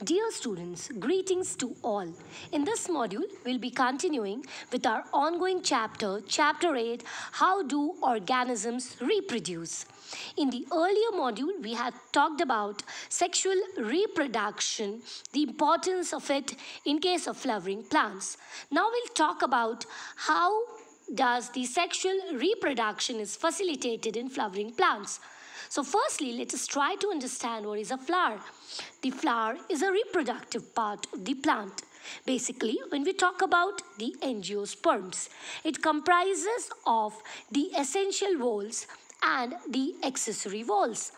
Dear students, greetings to all. In this module, we'll be continuing with our ongoing chapter, Chapter 8, How Do Organisms Reproduce? In the earlier module, we had talked about sexual reproduction, the importance of it in case of flowering plants. Now we'll talk about how does the sexual reproduction is facilitated in flowering plants. So firstly, let us try to understand what is a flower. The flower is a reproductive part of the plant. Basically, when we talk about the angiosperms, it comprises of the essential whorls and the accessory whorls.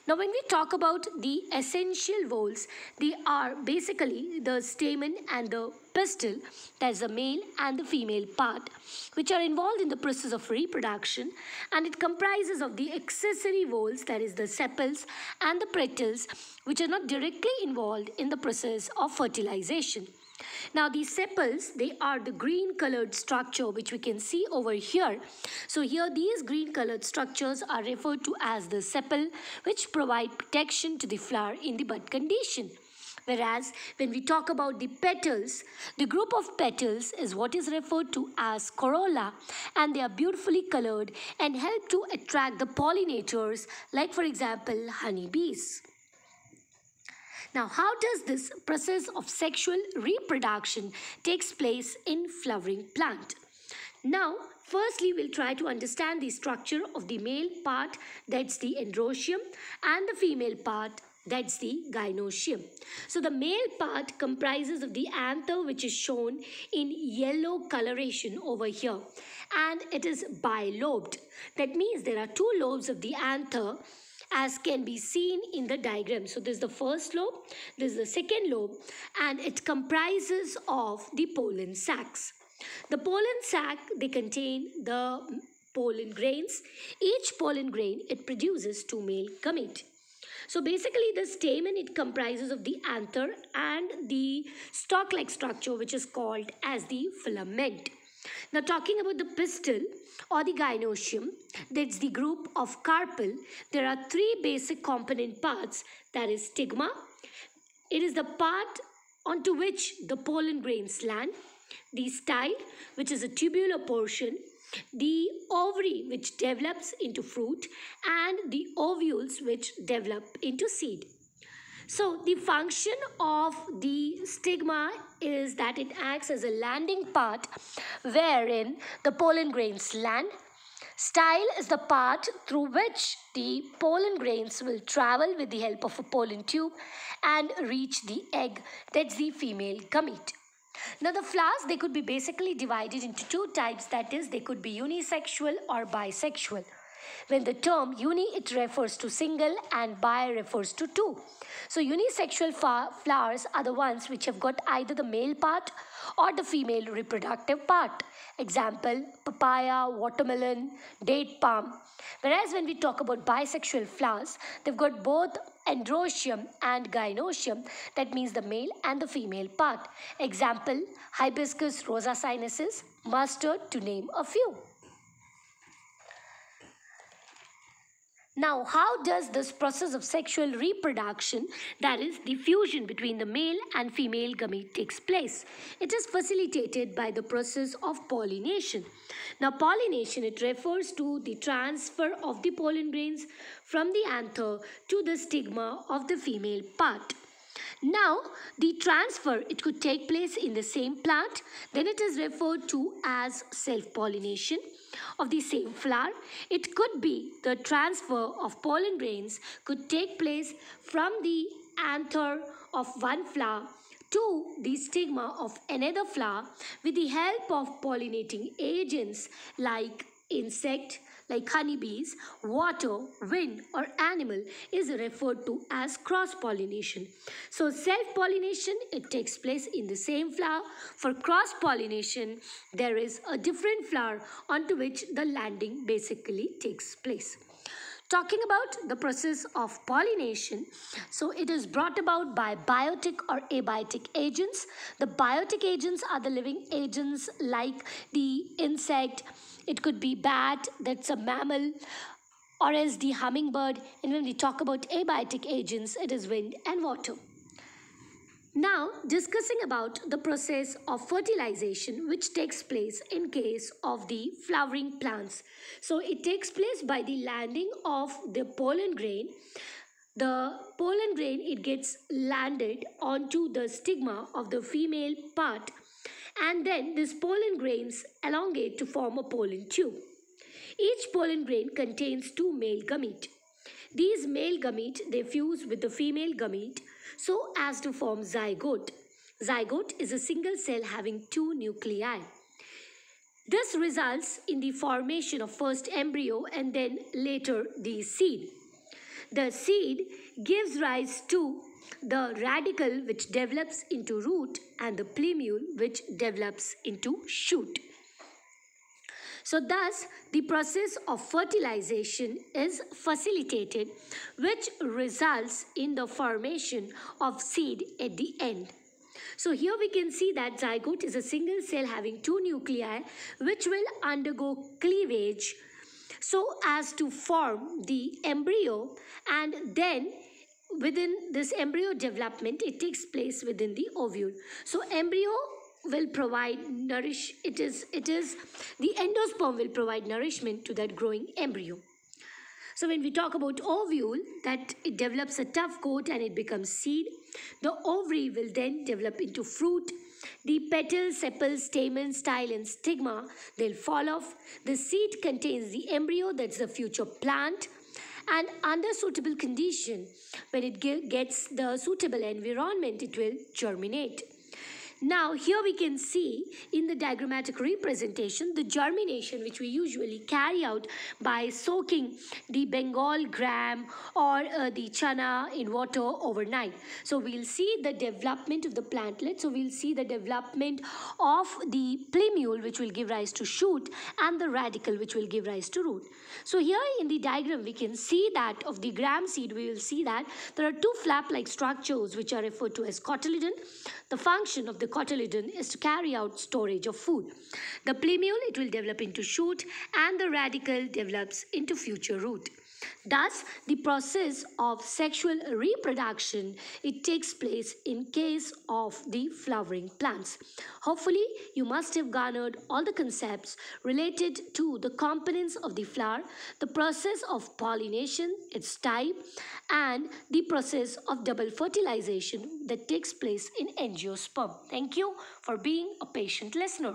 Now, when we talk about the essential whorls, they are basically the stamen and the pistil, that is the male and the female part, which are involved in the process of reproduction, and it comprises of the accessory whorls, that is the sepals and the petals, which are not directly involved in the process of fertilization. Now these sepals, they are the green colored structure which we can see over here. So here these green colored structures are referred to as the sepal, which provide protection to the flower in the bud condition. Whereas when we talk about the petals, the group of petals is what is referred to as corolla, and they are beautifully colored and help to attract the pollinators, like for example honeybees. Now, how does this process of sexual reproduction takes place in flowering plant? Now, firstly, we'll try to understand the structure of the male part, that's the androecium, and the female part, that's the gynoecium. So the male part comprises of the anther, which is shown in yellow coloration over here, and it is bilobed. That means there are two lobes of the anther, as can be seen in the diagram. So this is the first lobe, this is the second lobe, and it comprises of the pollen sacs. The pollen sac, they contain the pollen grains. Each pollen grain, it produces two male gamete. So basically the stamen, it comprises of the anther and the stalk-like structure, which is called as the filament. Now talking about the pistil or the gynoecium, that's the group of carpel. There are three basic component parts, that is stigma. It is the part onto which the pollen grains land, the style, which is a tubular portion, the ovary, which develops into fruit, and the ovules, which develop into seed. So the function of the stigma is that it acts as a landing part wherein the pollen grains land. Style is the part through which the pollen grains will travel with the help of a pollen tube and reach the egg, that's the female gamete. Now the flowers, they could be basically divided into two types, that is, they could be unisexual or bisexual. When the term uni, it refers to single, and bi refers to two. So unisexual flowers are the ones which have got either the male part or the female reproductive part. Example, papaya, watermelon, date palm. Whereas when we talk about bisexual flowers, they've got both androecium and gynoecium, that means the male and the female part. Example, hibiscus rosa sinensis, mustard, to name a few. Now, how does this process of sexual reproduction, that is the fusion between the male and female gamete, takes place? It is facilitated by the process of pollination. Now, pollination, it refers to the transfer of the pollen grains from the anther to the stigma of the female part. Now, the transfer, it could take place in the same plant, then it is referred to as self-pollination of the same flower. It could be the transfer of pollen grains could take place from the anther of one flower to the stigma of another flower with the help of pollinating agents like insect, like honeybees, water, wind, or animal is referred to as cross-pollination. So self-pollination, it takes place in the same flower. For cross-pollination, there is a different flower onto which the landing basically takes place. Talking about the process of pollination, so it is brought about by biotic or abiotic agents. The biotic agents are the living agents like the insect, it could be bat, that's a mammal, or else the hummingbird. And when we talk about abiotic agents, it is wind and water. Now, discussing about the process of fertilization which takes place in case of the flowering plants. So, it takes place by the landing of the pollen grain. The pollen grain, it gets landed onto the stigma of the female part, and then these pollen grains elongate to form a pollen tube. Each pollen grain contains two male gametes. These male gametes, they fuse with the female gamete so as to form zygote. Zygote is a single cell having two nuclei. This results in the formation of first embryo and then later the seed. The seed gives rise to the radicle which develops into root and the plumule which develops into shoot. So thus the process of fertilization is facilitated, which results in the formation of seed at the end. So here we can see that zygote is a single cell having two nuclei which will undergo cleavage so as to form the embryo, and then within this embryo development it takes place within the ovule. So embryo will provide it is the endosperm will provide nourishment to that growing embryo. So when we talk about ovule, that it develops a tough coat and it becomes seed. The ovary will then develop into fruit. The petal, sepal, stamen, style and stigma, they'll fall off. The seed contains the embryo, that's the future plant. And under suitable condition, when it gets the suitable environment, it will germinate. Now here we can see in the diagrammatic representation the germination which we usually carry out by soaking the Bengal gram or the chana in water overnight. So we'll see the development of the plantlet. So we'll see the development of the plumule which will give rise to shoot and the radicle which will give rise to root. So here in the diagram we can see that of the gram seed we will see that there are two flap-like structures which are referred to as cotyledon. The function of the cotyledon is to carry out storage of food. The plumule, it will develop into shoot and the radicle develops into future root. Thus, the process of sexual reproduction, it takes place in case of the flowering plants. Hopefully, you must have garnered all the concepts related to the components of the flower, the process of pollination, its type, and the process of double fertilization that takes place in angiosperm. Thank you for being a patient listener.